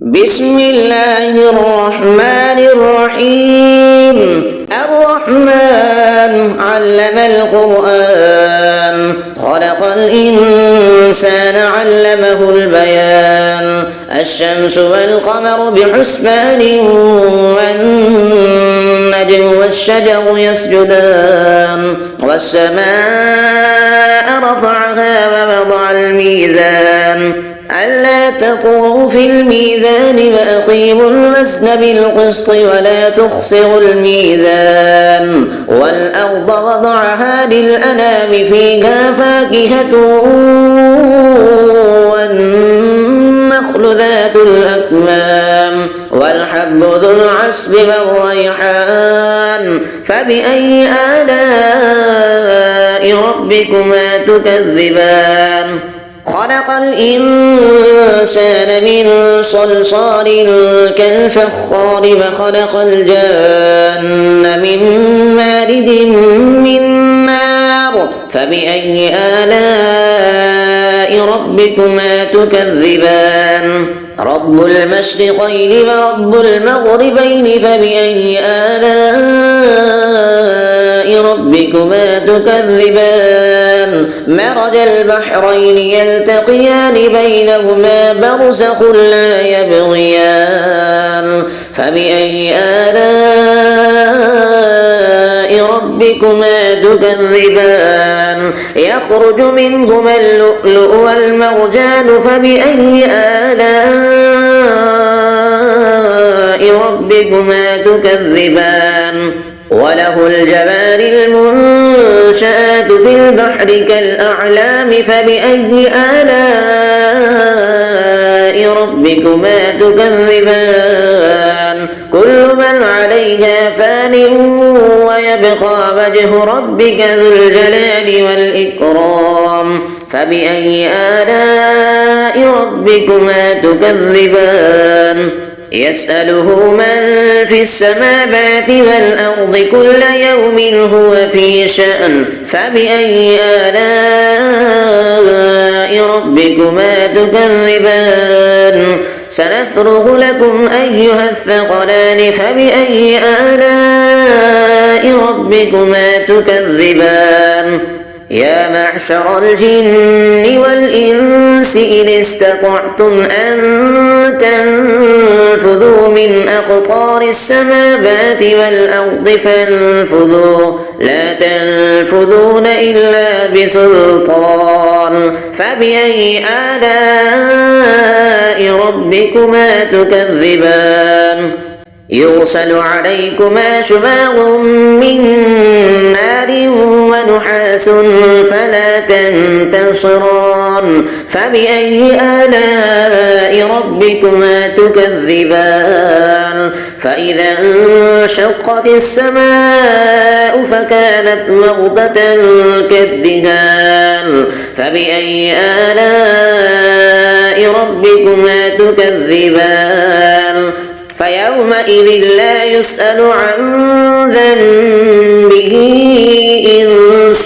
بسم الله الرحمن الرحيم. الرحمن علم القرآن، خلق الإنسان علمه البيان. الشمس والقمر بحسبان، والنجم والشجر يسجدان. والسماء رفعها ووضع الميزان ألا تطغوا في الميزان وأقيموا الوزن بالقسط ولا تخسروا الميزان. والأرض وضعها للأنام فيها فاكهة والنخل ذات الأكمام والحب ذو العصف والريحان. فبأي آلاء ربكما تكذبان؟ خلق الإنسان من صلصال كالفخار وخلق الجان من مارد من نار. فبأي آلاء ربكما تكذبان؟ رب المشرقين ورب المغربين. فبأي آلاء ربكما تكذبان؟ مرج البحرين يلتقيان بينهما برزخ لا يبغيان. فبأي آلاء ربكما تكذبان؟ يخرج منهما اللؤلؤ والمرجان. فبأي آلاء ربكما تكذبان؟ وله الجوار المنشآت في البحر كالأعلام. فبأي آلاء ربكما تكذبان؟ كل من عليها فان ويبقى وجه ربك ذو الجلال والإكرام. فبأي آلاء ربكما تكذبان؟ يسأله من في السماوات والأرض كل يوم هو في شأن. فبأي آلاء ربكما تكذبان؟ سنفرغ لكم أيها الثقلان. فبأي آلاء ربكما تكذبان؟ يا معشر الجن والإنس إن استطعتم أن تنفذوا من أقطار السماوات والأرض فانفذوا لا تنفذون إلا بسلطان. فبأي آلاء ربكما تكذبان؟ يرسل عليكما شواظ من نار ونحاس فلا تنتصران. فبأي آلاء ربكما تكذبان؟ فإذا انشقت السماء فكانت وردة كالدهان. فبأي آلاء ربكما تكذبان؟ فيومئذ لا يسأل عن ذنبه إنس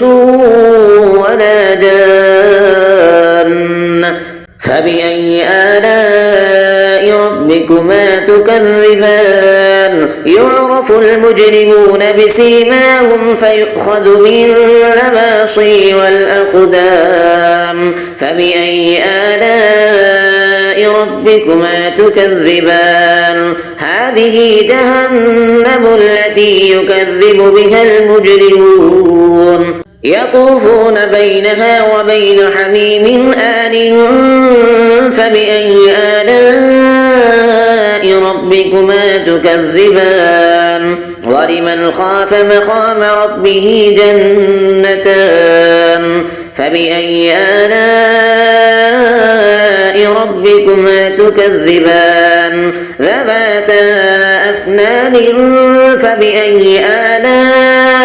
ولا جان. فبأي آلاء ربكما تكذبان؟ يعرف المجرمون بسيماهم فيؤخذ بالنواصي والأقدام. فبأي آلاء ربكما تكذبان؟ هذه جهنم التي يكذب بها المجرمون. يطوفون بينها وبين حميم آن. فبأي آلاء ربكما تكذبان؟ ولمن خاف مقام ربه جنتان. فبأي آلاء ربكما تكذبان؟ ذواتا أفنان. فبأي آلاء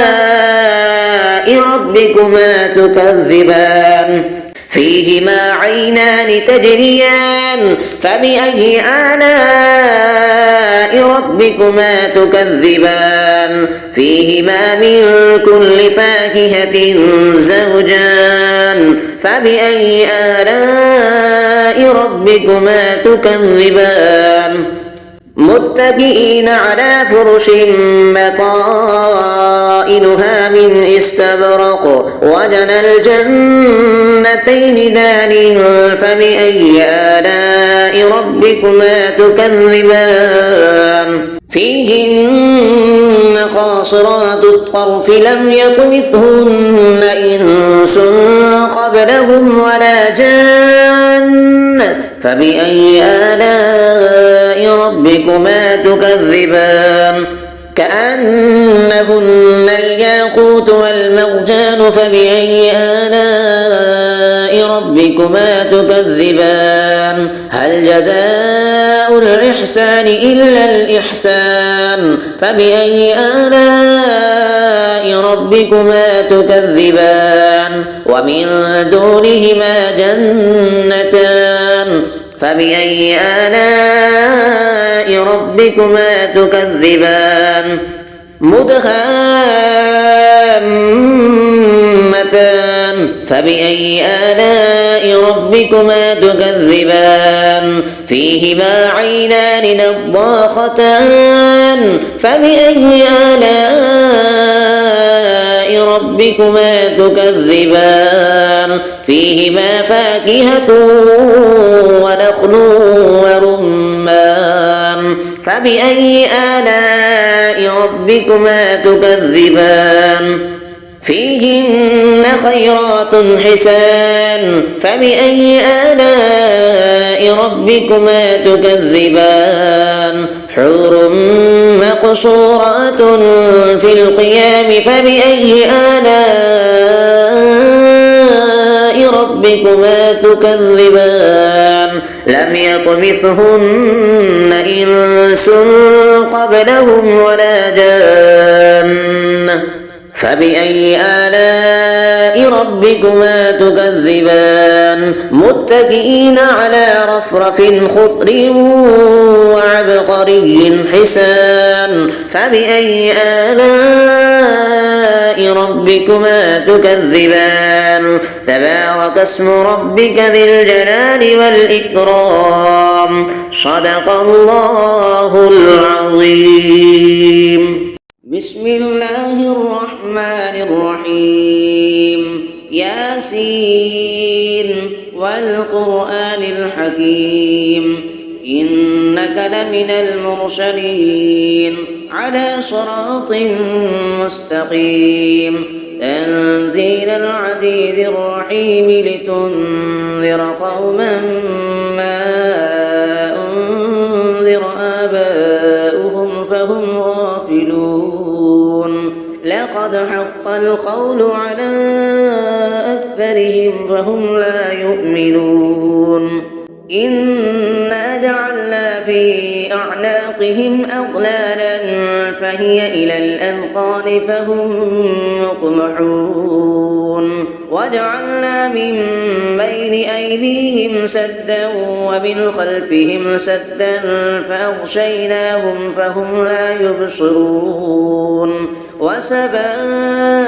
ربكما تكذبان؟ فيهما عينان تجريان. فبأي آلاء ربكما تكذبان؟ فيهما من كل فاكهة زوجان. فبأي آلاء ربكما تكذبان؟ متكئين على فرش بطائنها من استبرق وجنى الجنتين دان فبأي آلاء ربكما تكذبان فيهن قاصرات الطرف لم يطمثهن إنس قبلهم ولا جان فبأي آلاء ربكما تكذبان كأنهن الياقوت والمرجان فبأي آلاء ربكما تكذبان هل جزاء الإحسان إلا الإحسان فبأي آلاء ربكما تكذبان ومن دونهما جنتان فبأي آلاء ربكما تكذبان مدهامتان فبأي آلاء ربكما تكذبان فيهما عينان نضاختان فبأي آلاء ربكما تكذبان فيهما فاكهة ونخل ورمان فبأي آلاء ربكما تكذبان فيهن خيرات حسان فبأي آلاء ربكما تكذبان حور مقصورات في القيام فبأي آلاء ربكما تكذبان لم يطمثهن إنس قبلهم ولا جان فبأي آلاء ربكما تكذبان متكئين على رفرف خضر وعبقري حسان فبأي آلاء ربكما تكذبان تبارك اسم ربك ذي الجلال والإكرام صدق الله العظيم بسم الله الرحمن الرحيم ياسين والقرآن الحكيم إنك لمن المرسلين على صراط مستقيم تنزيل العزيز الرحيم لتنذر قوما ما أنذر آباؤهم فهم غافلون لقد حق القول على أكثرهم فهم لا يؤمنون إنا جعلنا في أعناقهم أغلالا فهي إلى الأذقان فهم مقمحون وجعلنا من بين أيديهم سدا ومن خلفهم سدا فأغشيناهم فهم لا يبصرون وسواء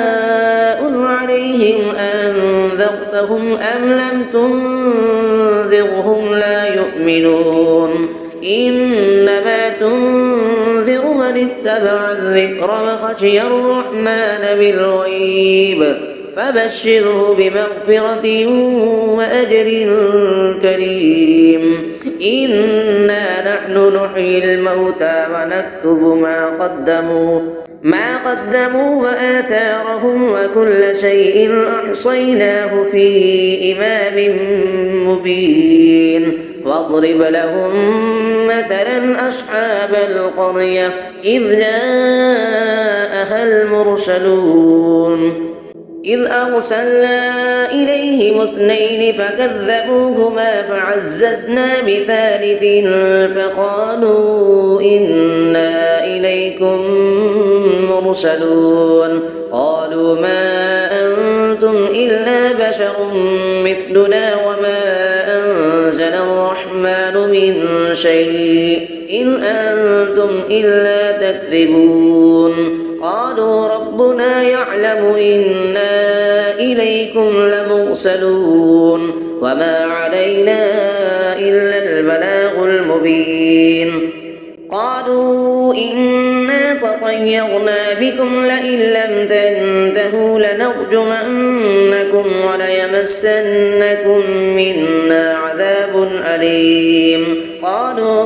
عليهم أنذرتهم أم لم تنذرهم لا يؤمنون إنما تنذر من اتبع الذكر وخشي الرحمن بالغيب فبشره بمغفرة وأجر كريم إنا نحن نحيي الموتى ونكتب ما قدموا وآثارهم وكل شيء أحصيناه في إمام مبين واضرب لهم مثلا أصحاب القرية إذ جاءها المرسلون إذ أرسلنا إليهم اثنين فكذبوهما فعززنا بثالث فقالوا إنا إليكم مرسلون قالوا ما أنتم إلا بشر مثلنا وما أنزل الرحمن من شيء إن أنتم إلا تكذبون قالوا ربنا يعلم إنا إليكم لمرسلون وما علينا إلا البلاغ المبين قالوا إنا تطيرنا بكم لئن لم تنتهوا لنرجمنكم وليمسنكم منا عذاب أليم قالوا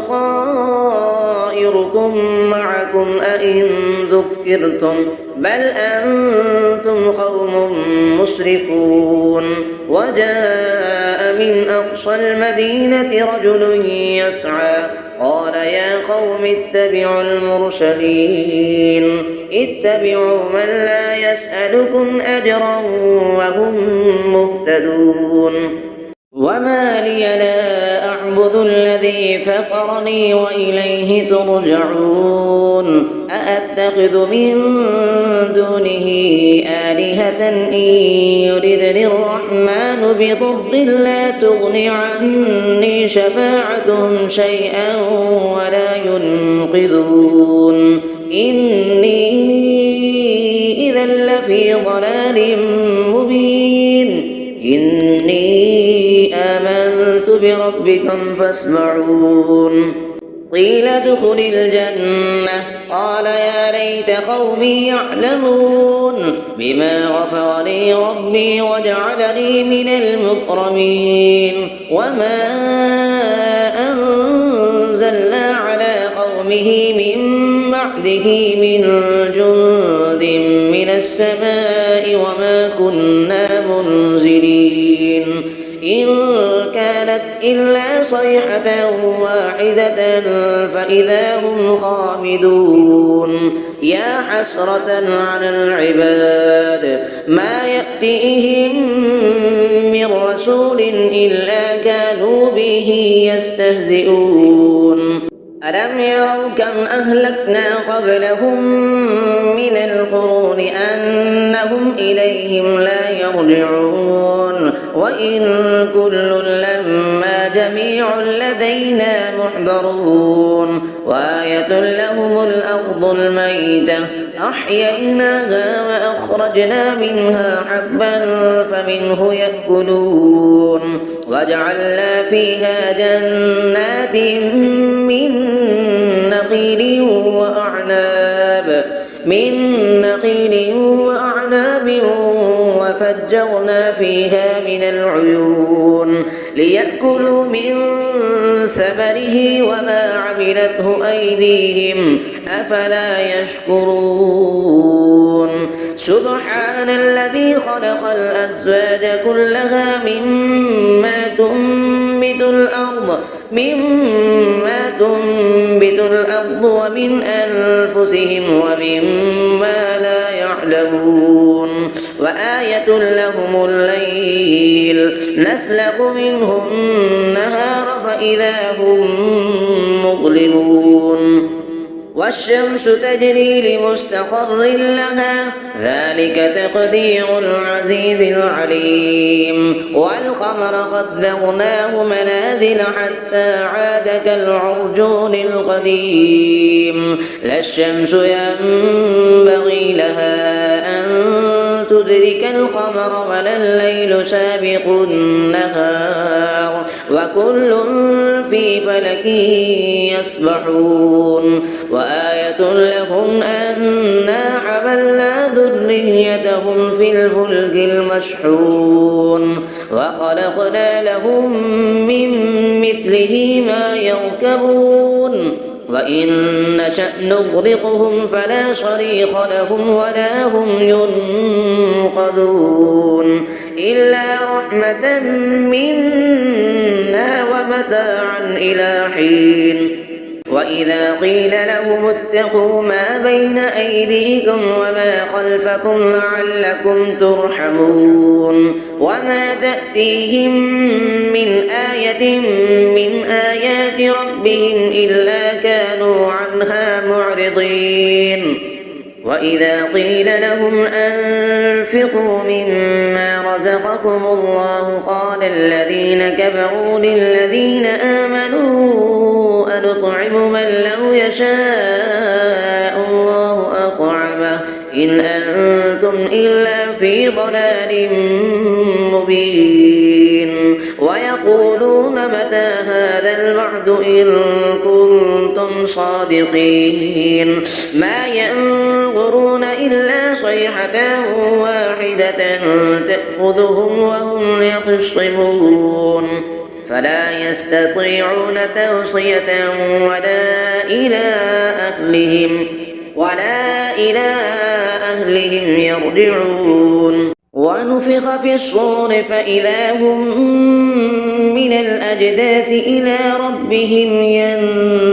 طائركم معكم أئن ذكرتم بل أنتم قوم مسرفون وجاء من أقصى المدينة رجل يسعى قال يا قوم اتبعوا المرسلين اتبعوا من لا يسألكم أجرا وهم مهتدون وما لي لا أعبد الذي فطرني وإليه ترجعون أأتخذ من دونه آلهة إن يردني الرحمن بضر لا تغن عني شفاعتهم شيئا ولا ينقذون إني إذا لفي ضلال مبين إني آمنت بربكم فاسمعون قيل ادخل الجنة قال يا ليت قومي يعلمون بما غفر لي ربي وجعلني من المكرمين وما أنزلنا على قومه من بعده من جند من السماء وما كنا منزلين إن كانت إلا صيحة واحدة فإذا هم خامدون يا حسرة على العباد ما يأتيهم من رسول إلا كانوا به يستهزئون ألم يروا كم أهلكنا قبلهم من القرون أنهم إليهم لا يرجعون وإن كل لما جميع لدينا محضرون وآية لهم الأرض الميتة أحييناها وأخرجنا منها حبا فمنه يأكلون وجعلنا فيها جنات من نخيل وأعناب وفجرنا فيها من العيون ليأكلوا من ثمره وما عملته أيديهم أفلا يشكرون سبحان الذي خلق الأزواج كلها مما تنبت الأرض ومن أنفسهم ومما لا يعلمون وآية لهم الليل نسلخ منه النهار فإذا هم مظلمون والشمس تجري لمستقر لها ذلك تقدير العزيز العليم والقمر قدرناه منازل حتى عاد كالعرجون القديم لا الشمس ينبغي لها أن تدرك القمر ولا الليل سابق النهار وكل في فلك يسبحون وآية لهم أنا حملنا ذريتهم في الفلك المشحون وخلقنا لهم من مثله ما يركبون وإن نشأ نغرقهم فلا صريخ لهم ولا هم ينقذون إلا رحمة منا ومتاعا إلى حين وإذا قيل لهم اتقوا ما بين أيديكم وما خلفكم لعلكم ترحمون وما تأتيهم من آية من آيات ربهم إلا كانوا عنها معرضين وإذا قيل لهم أنفقوا مما رزقكم الله قال الذين كفروا للذين آمنوا أنطعم من لو يشاء الله أطعمه إن أنتم إلا في ضلال مبين ويقولون متى هذا الوعد إن كنتم كنتم صادقين ما ينظرون إلا صيحة واحدة تأخذهم وهم يخصمون فلا يستطيعون توصية ولا إلى أهلهم يرجعون ونفخ في الصور فإذا هم من الأجداث إلى ربهم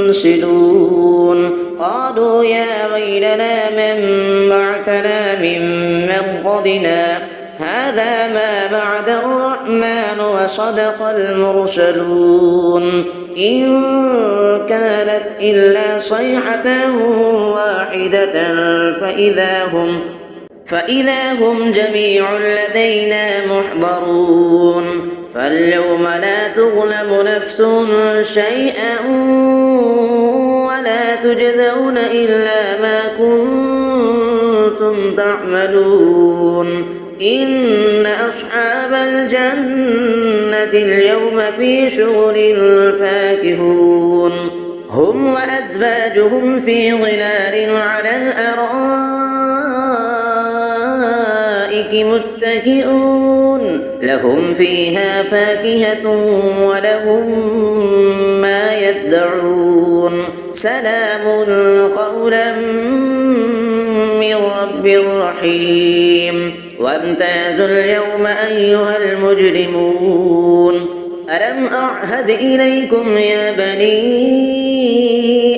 ينسلون قالوا يا ويلنا من بعثنا من مرقدنا هذا ما بعد الرحمن وصدق المرسلون إن كانت إلا صيحة واحدة فإذا هم جميع لدينا محضرون فاليوم لا تظلم نفس شيئا ولا تجزون إلا ما كنتم تعملون إن أصحاب الجنة اليوم في شغل فاكهون هم وأزواجهم في ظلال على الأرائك متكئون لهم فيها فاكهة ولهم ما يدعون سلام قولا من رب رحيم وامتازوا اليوم أيها المجرمون ألم أعهد إليكم يا بني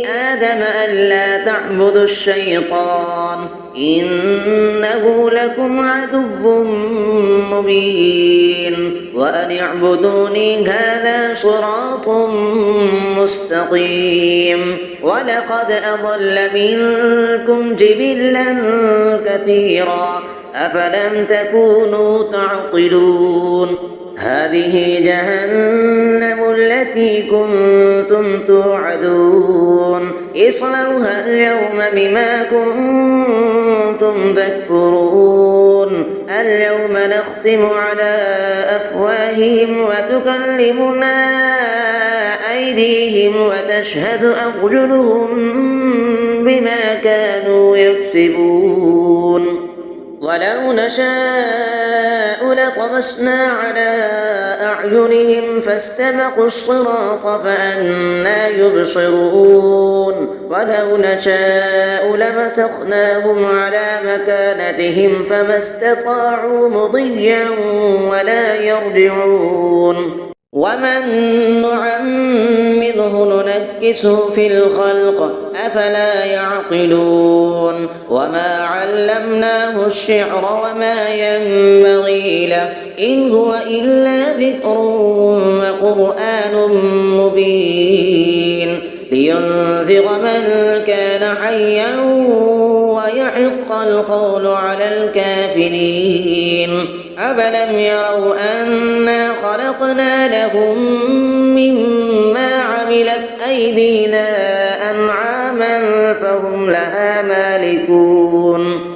آدم ألا تعبدوا الشيطان إنه لكم عدو مبين وأن اعبدوني هذا صراط مستقيم ولقد أضل منكم جبلا كثيرا أفلم تكونوا تعقلون هذه جهنم التي كنتم توعدون اصلوها اليوم بما كنتم تكفرون اليوم نختم على أفواههم وتكلمنا أيديهم وتشهد أرجلهم بما كانوا يكسبون ولو نشاء لطمسنا على أعينهم فاستبقوا الصراط فأنى يبصرون ولو نشاء لمسخناهم على مكانتهم فما استطاعوا مضيا ولا يرجعون ومن نعمره ننكسه في الخلق أفلا يعقلون وما علمناه الشعر وما ينبغي له إن هو إلا ذكر وقرآن مبين لينذر من كان حيا ويحق القول على الكافرين أفلم يروا أنا خلقنا لهم مما عملت أيدينا أنعاما فهم لها مالكون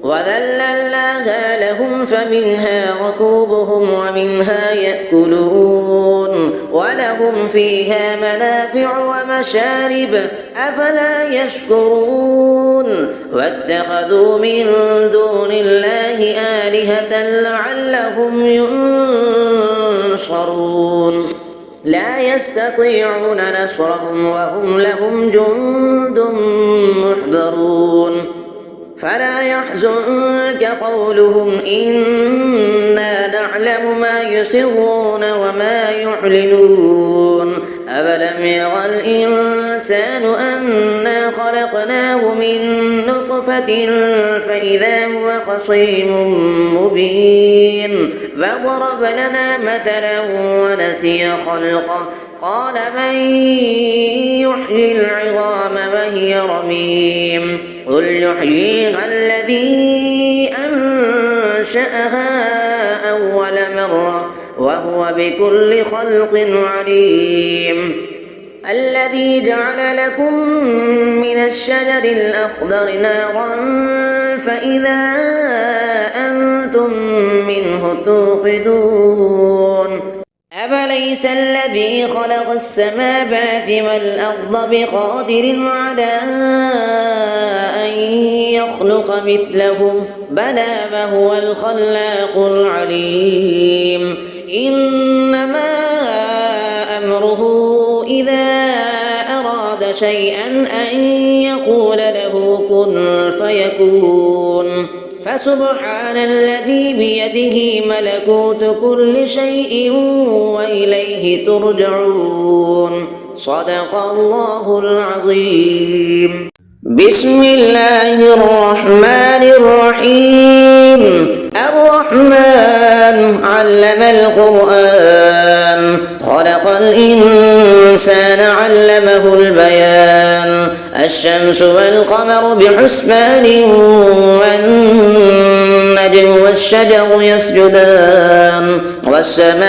وذللناها لهم فمنها ركوبهم ومنها يأكلون ولهم فيها منافع ومشارب أفلا يشكرون واتخذوا من دون الله آلهة لعلهم ينصرون لا يستطيعون نصرهم وهم لهم جند محضرون فلا يحزنك قولهم إنا نعلم ما يسرون وما يعلنون أفلم يرى الإنسان أنا خلقناه من نطفة فإذا هو خصيم مبين فضرب لنا مثلا ونسي خلقه قال من يحيي العظام وهي رميم قل يحييها الذي أنشأها أول مرة وهو بكل خلق عليم الذي جعل لكم من الشجر الأخضر نارا فإذا أنتم منه توقدون أفليس الذي خلق السماوات والأرض بقادر على أن يخلق مثلهم بلى وهو الخلاق العليم إنما أمره إذا أراد شيئا أن يقول له كن فيكون فسبحان الذي بيده ملكوت كل شيء وإليه ترجعون صدق الله العظيم. بسم الله الرحمن الرحيم. الرحمن علم القرآن خلق الإنسان علمه البيان الشمس والقمر بحسبان والنجم والشجر يسجدان والسماء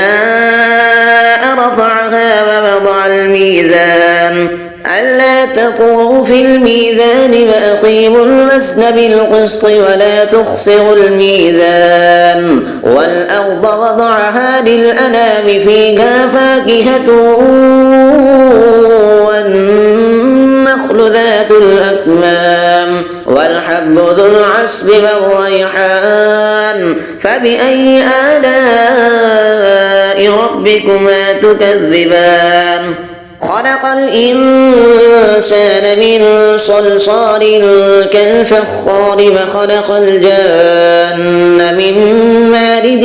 رفعها ووضع الميزان ألا تطغوا في الميزان وأقيموا الوزن بالقسط ولا تخسروا الميزان والأرض وضعها للأنام فيها فاكهة والنخل ذات الأكمام والحب ذو العصف والريحان فبأي آلاء ربكما تكذبان خلق الإنسان من صلصال كالفخار وخلق الجان من مارد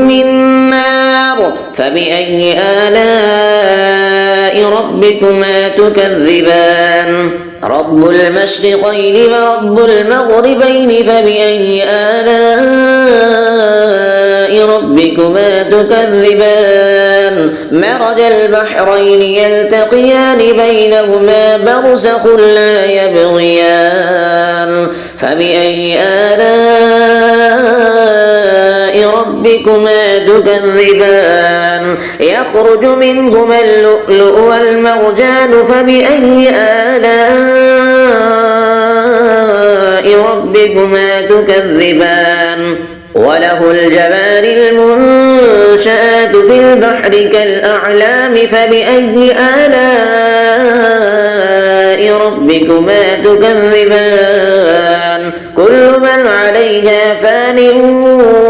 من نار فبأي آلاء ربكما تكذبان رب المشرقين ورب المغربين فبأي آلاء ربكما تكذبان مرج البحرين يلتقيان بينهما برزخ لا يبغيان فبأي آلاء ربكما تكذبان يخرج منهما اللؤلؤ والمرجان فبأي آلاء ربكما تكذبان وله الجوار المنشآت في البحر كالأعلام فبأي آلاء ربكما تكذبان كل من عليها فان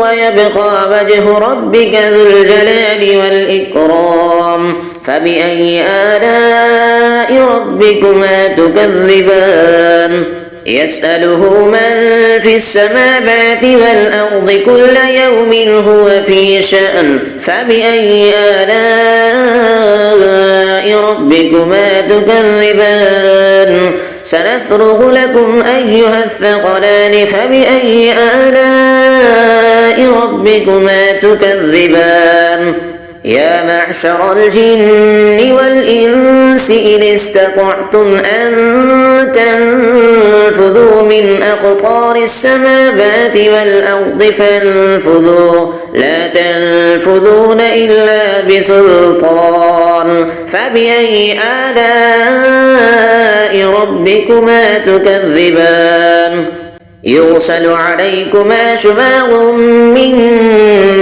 ويبقى وجه ربك ذو الجلال والإكرام فبأي آلاء ربكما تكذبان يسأله من في السماوات والأرض كل يوم هو في شأن فبأي آلاء ربكما تكذبان سنفرغ لكم أيها الثقلان فبأي آلاء ربكما تكذبان يا معشر الجن والإنس إن استطعتم أن تنفذوا من أقطار السماوات والأرض فانفذوا لا تنفذون إلا بسلطان فبأي آلاء ربكما تكذبان يرسل عليكما شواظ من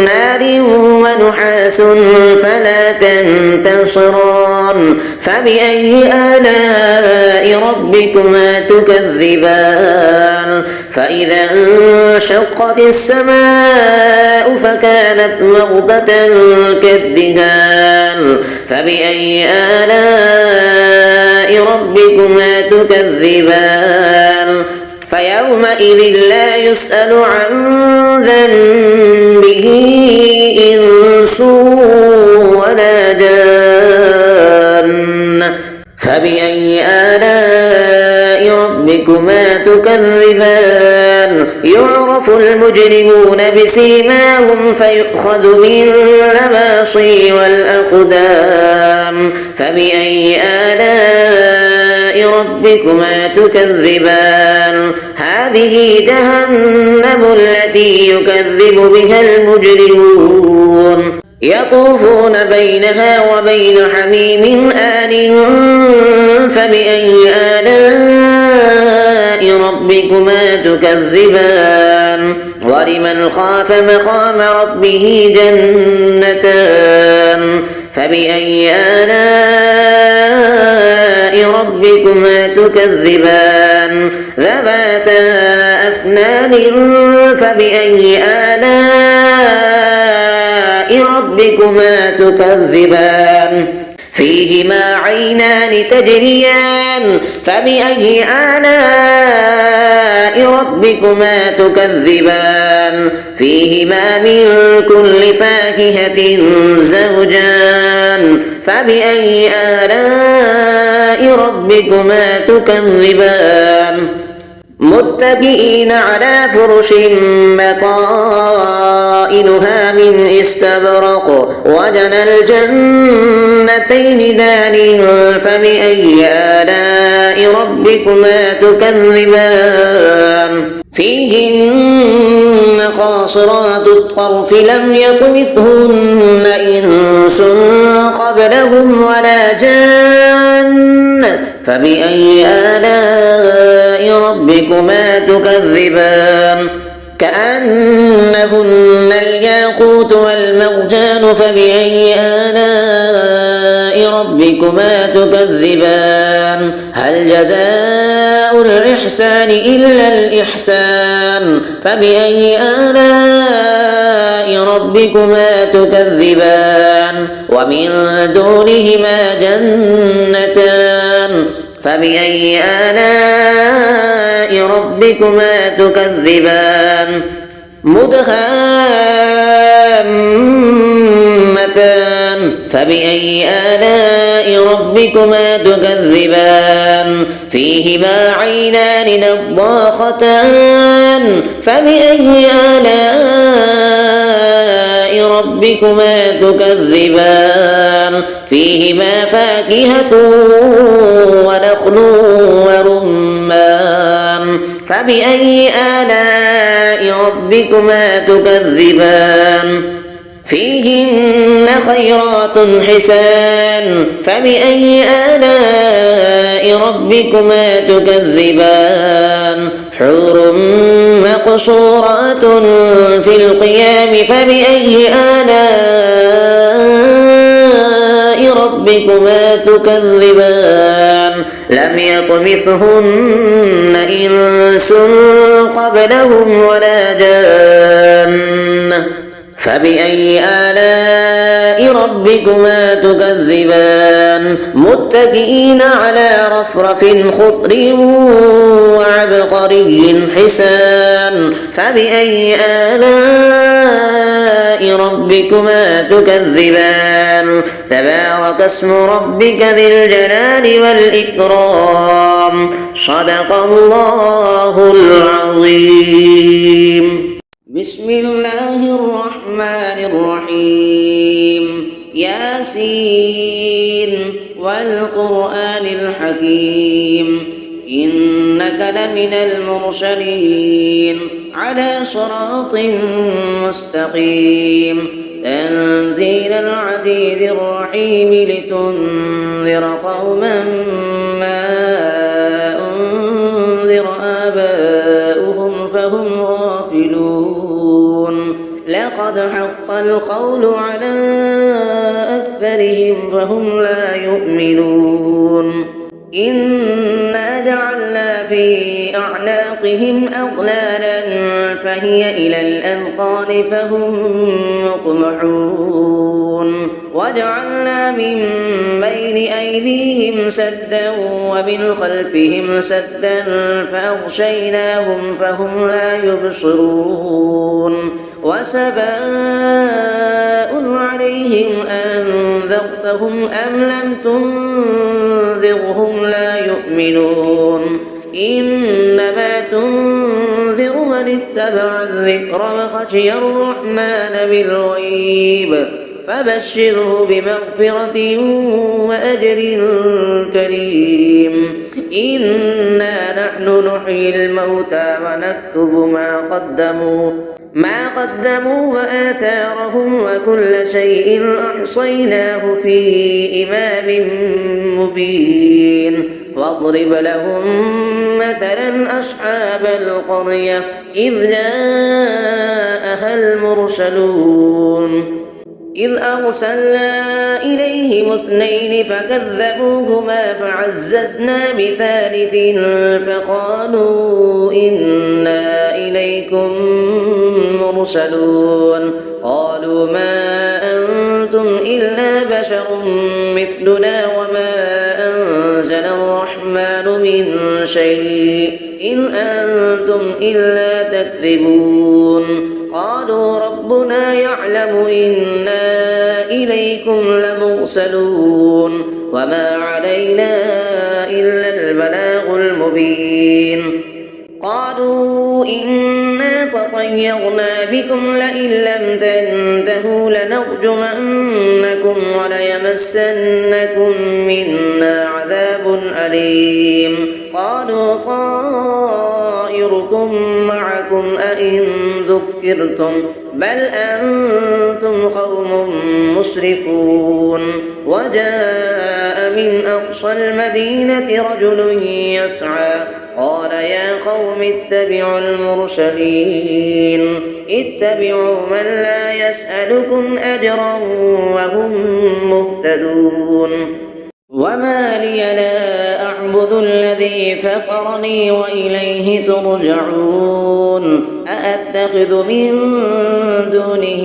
نار ونحاس فلا تنتصران فبأي آلاء ربكما تكذبان فإذا انشقت السماء فكانت وردة كالدهان فبأي آلاء ربكما تكذبان فيومئذ لا يسأل عن ذنبه إنس ولا جان فبأي آلاء ربكما تكذبان يعرف المجرمون بسيماهم فيؤخذ بالنواصي والأقدام فبأي آلاء ربكما تكذبان هذه جهنم التي يكذب بها المجرمون يطوفون بينها وبين حميم آن فبأي آلاء ربكما تكذبان ولمن خاف مقام ربه جنتان فبأي آلاء ربكما تكذبان ذواتا أفنان فبأي آلاء ربكما تكذبان فيهما عينان تجريان فبأي آلاء ربكما تكذبان فيهما من كل فاكهة زوجان فبأي آلاء ربكما تكذبان متكئين على فرش بطائنها من استبرق وجنى الجنتين دان فبأي آلاء ربكما تكذبان فيهن قاصرات الطرف لم يطمثهن إنس قبلهم ولا جان فبأي آلاء ربكما تكذبان كأنهن الياقوت والمرجان فبأي آلاء ربكما تكذبان هل جزاء الإحسان إلا الإحسان فبأي آلاء ربكما تكذبان ومن دونهما جنتان فبأي آلاء ربكما تكذبان مدهامتان فبأي آلاء ربكما تكذبان فيهما عينان نضاختان فبأي آلاء ربكما تكذبان فيهما فاكهة ونخل ورمان فبأي آلاء ربكما تكذبان فيهن خيرات حسان فبأي آلاء ربكما تكذبان حور مقصورات في القيام فبأي آلاء ربكما تكذبان لم يطمثهن إنس قبلهم ولا جان فبأي آلاء ربكما تكذبان متكئين على رفرف خضر وعبقري حسان فبأي آلاء ربكما تكذبان تبارك اسم ربك ذي الجلال والإكرام صدق الله العظيم. بسم الله الرحمن الرحيم ياسين والقرآن الحكيم إنك لمن المرسلين على صراط مستقيم تنزيل العزيز الرحيم لتنذر قوما ما أنذر آباؤهم فهم غافلون لقد حق القول على أكثرهم فهم لا يؤمنون إنا جعلنا في أعناقهم أغلالا فهي إلى الأذقان فهم مقمحون وجعلنا من بين أيديهم سدا ومن خلفهم سدا فأغشيناهم فهم لا يبصرون وسواء عليهم أنذرتهم أم لم تنذرهم لا يؤمنون إنما تنذر من اتبع الذكر وخشي الرحمن بالغيب فبشره بمغفرة وأجر كريم إنا نحن نحيي الموتى ونكتب ما قدموا وآثارهم وكل شيء أحصيناه في إمام مبين واضرب لهم مثلا أصحاب القرية إذ جاءها المرسلون إذ أرسلنا إليهم اثنين فكذبوهما فعززنا بثالث فقالوا إنا إليكم مرسلون قالوا ما أنتم إلا بشر مثلنا وما أنزل الرحمن من شيء إن أنتم إلا تكذبون قالوا ربنا يعلم إنا إليكم لمرسلون وما علينا إلا البلاغ المبين قالوا إنا تطيرنا بكم لئن لم تنتهوا لنرجمنكم وليمسنكم منا عذاب أليم قالوا طائركم معكم أئن ذكرتم بل أنتم قوم مسرفون وجاء من أقصى المدينة رجل يسعى قال يا قوم اتبعوا المرسلين اتبعوا من لا يسألكم أجرا وهم مهتدون وما لي لا أعبد الذي فطرني وإليه ترجعون أأتخذ من دونه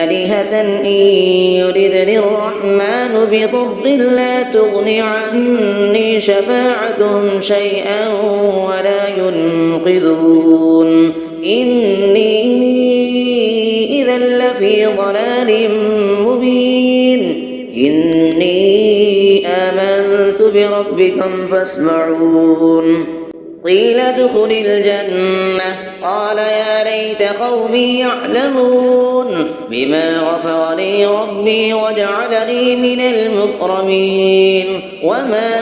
آلهة إن يردني الرحمن بضر لا تغن عني شفاعتهم شيئا ولا ينقذون إني إذا لفي ضلال مبين إني آمنت بربكم فاسمعون قيل ادخل الجنة قال يا ليت قومي يعلمون بما غفر لي ربي وجعلني من المكرمين وما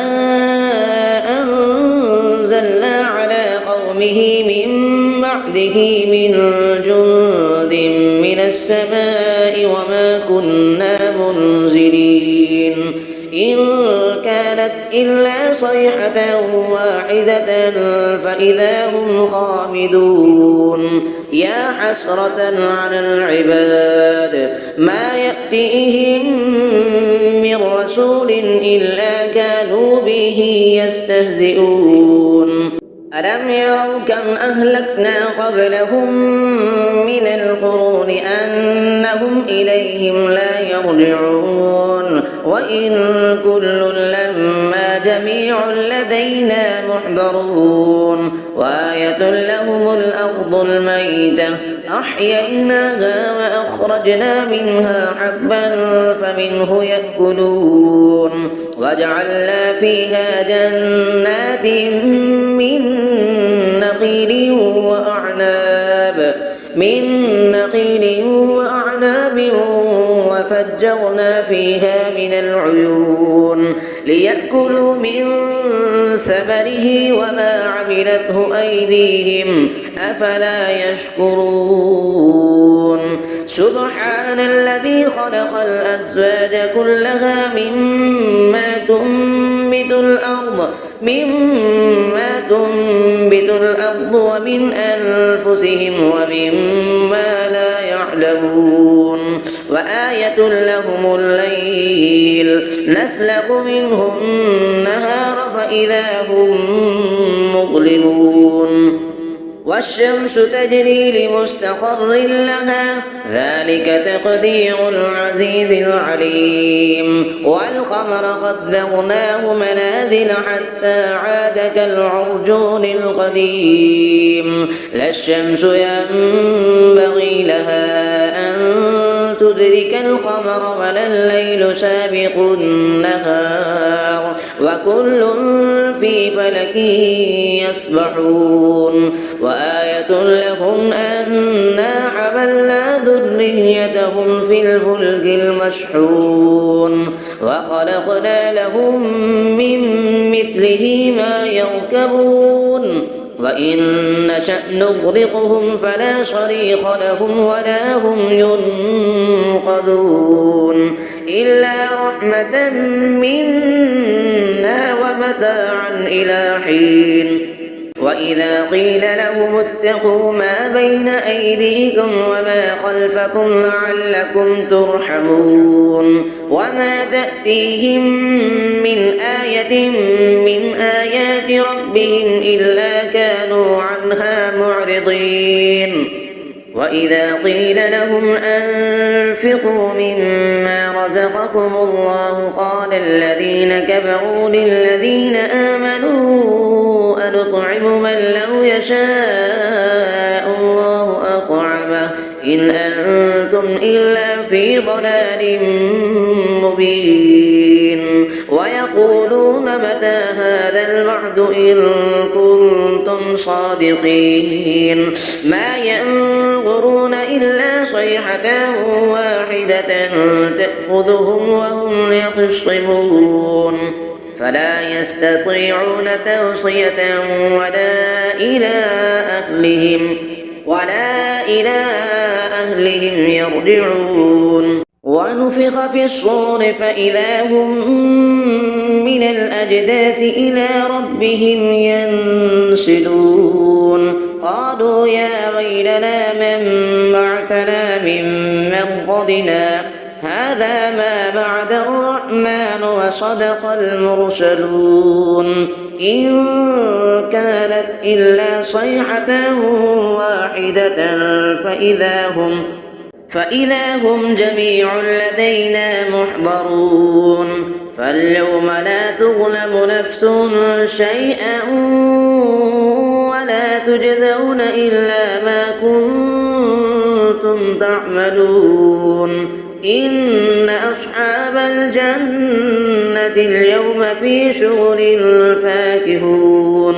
أنزلنا على قومه من بعده من جند من السماء وما كنا منزلين إن كانت إلا صيحة واحدة فإذا هم خامدون يا حسرة على العباد ما يأتيهم من رسول إلا كانوا به يستهزئون ألم يروا كم أهلكنا قبلهم من القرون أنهم إليهم لا يرجعون وإن كل لما جميع لدينا محضرون وآية لهم الأرض الميتة أحييناها وأخرجنا منها حبا فمنه يأكلون وجعلنا فيها جنات من نخيل وأعناب وفجرنا فيها من العيون ليأكلوا من ثمره وما عملته أيديهم أفلا يشكرون سبحان الذي خلق الأزواج كلها مما تنبت الأرض ومن أنفسهم ومما لا يعلمون وآية لهم الليل نسلخ منه النهار فإذا هم مظلمون والشمس تجري لمستقر لها ذلك تقدير العزيز العليم والقمر قدرناه منازل حتى عاد كالعرجون القديم لا الشمس ينبغي لها أن تدرك القمر ولا الليل سابق النهار وكل في فلك يسبحون وآية لهم أنا حملنا ذريتهم في الفلك المشحون وخلقنا لهم من مثله ما يركبون وإن نشأ نغرقهم فلا صريخ لهم ولا هم ينقذون إلا رحمة منا ومتاعا إلى حين وإذا قيل لهم اتقوا ما بين أيديكم وما خلفكم لعلكم ترحمون وما تأتيهم من آية من آيات ربهم إلا كانوا عنها معرضين وإذا قيل لهم أنفقوا مما رزقكم الله قال الذين كفروا للذين آمنوا أنطعم من لو يشاء الله أطعمه إن أنتم إلا في ضلال مبين ويقولون متى هذا الوعد إن كنتم صادقين ما ينظرون إلا صيحة واحدة تأخذهم وهم يخصمون فلا يستطيعون توصية ولا إلى أهلهم يرجعون ونفخ في الصور فإذا هم من الأجداث إلى ربهم ينسلون قالوا يا ويلنا من بعثنا من مرقدنا هذا ما بعد الرحمن وصدق المرسلون إن كانت إلا صيحة واحدة فإذا هم جميع لدينا محضرون فاليوم لا تظلم نفس شيئا ولا تجزون إلا ما كنتم تعملون إن أصحاب الجنة اليوم في شغل فاكهون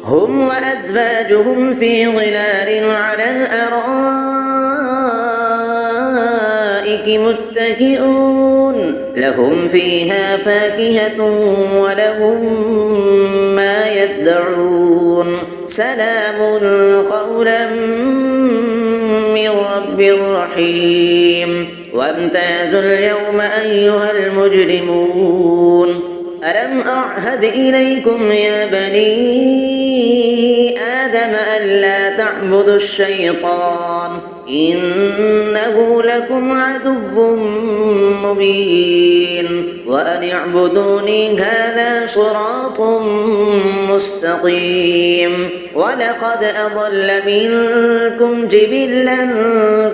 هم وأزواجهم في ظلال على الأرائك متكئون لهم فيها فاكهة ولهم ما يدعون سلام قولا من رب رحيم وامتازوا اليوم أيها المجرمون ألم أعهد إليكم يا بني آدم ألا تعبدوا الشيطان إنه لكم عدو مبين وأن اعبدوني هذا صراط مستقيم ولقد أضل منكم جبلا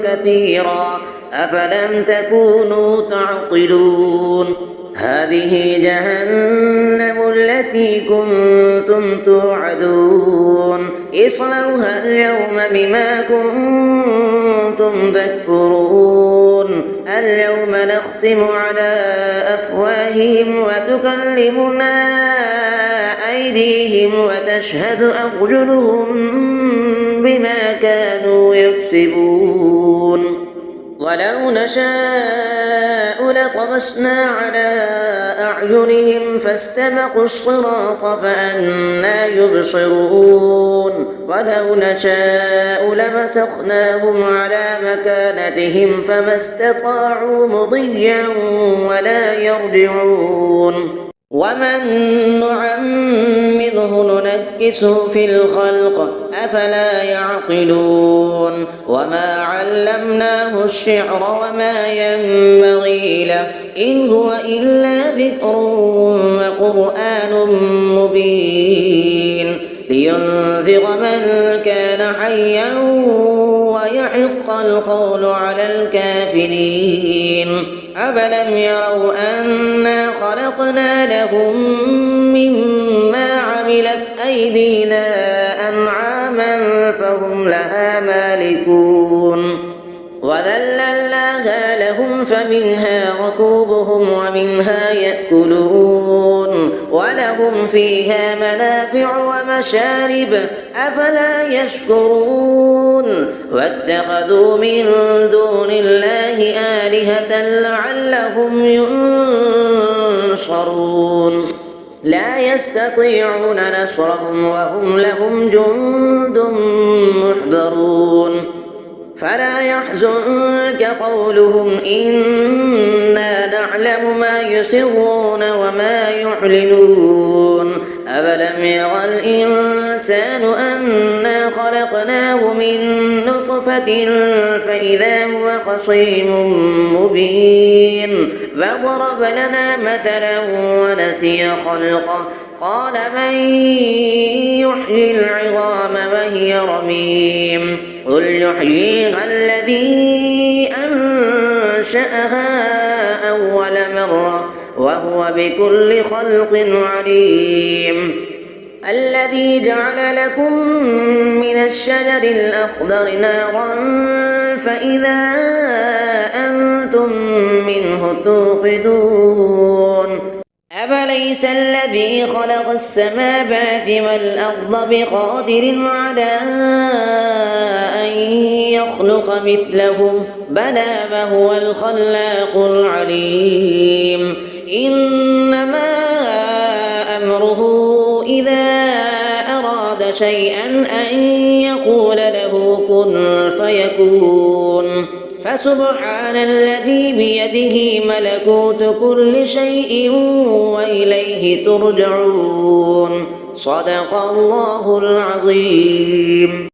كثيرا أفلم تكونوا تعقلون هذه جهنم التي كنتم توعدون اصلوها اليوم بما كنتم تكفرون اليوم نختم على أفواههم وتكلمنا أيديهم وتشهد أرجلهم بما كانوا يكسبون ولو نشاء لطمسنا على أعينهم فاستبقوا الصراط فأنى يبصرون ولو نشاء لمسخناهم على مكانتهم فما استطاعوا مضيا ولا يرجعون ومن نعمره ننكسه في الخلق أفلا يعقلون وما علمناه الشعر وما ينبغي له إن هو إلا ذكر وقرآن مبين لينذر من كان حيا ويحق القول على الكافرين أفلم يروا أنا خلقنا لهم مما عملت أيدينا أنعاما فهم لها مالكون وذللناها لهم فمنها ركوبهم ومنها يأكلون ولهم فيها منافع ومشارب أفلا يشكرون واتخذوا من دون الله آلهة لعلهم ينصرون لا يستطيعون نصرهم وهم لهم جند محضرون فلا يحزنك قولهم إنا نعلم ما يسرون وما يعلنون أفلم يرى الإنسان أنا خلقناه من نطفة فإذا هو خصيم مبين فضرب لنا مثلا ونسي خلقه قال من يحيي العظام وهي رميم قل يحييها الذي أنشأها أول مرة وهو بكل خلق عليم الذي جعل لكم من الشجر الأخضر نارا فإذا أنتم منه توقدون أفليس الذي خلق السماوات والأرض بقادر على أن يخلق مثلهم بلى وهو الخلاق العليم إنما أمره إذا أراد شيئا أن يقول له كن فيكون فسبحان الذي بيده ملكوت كل شيء وإليه ترجعون صدق الله العظيم.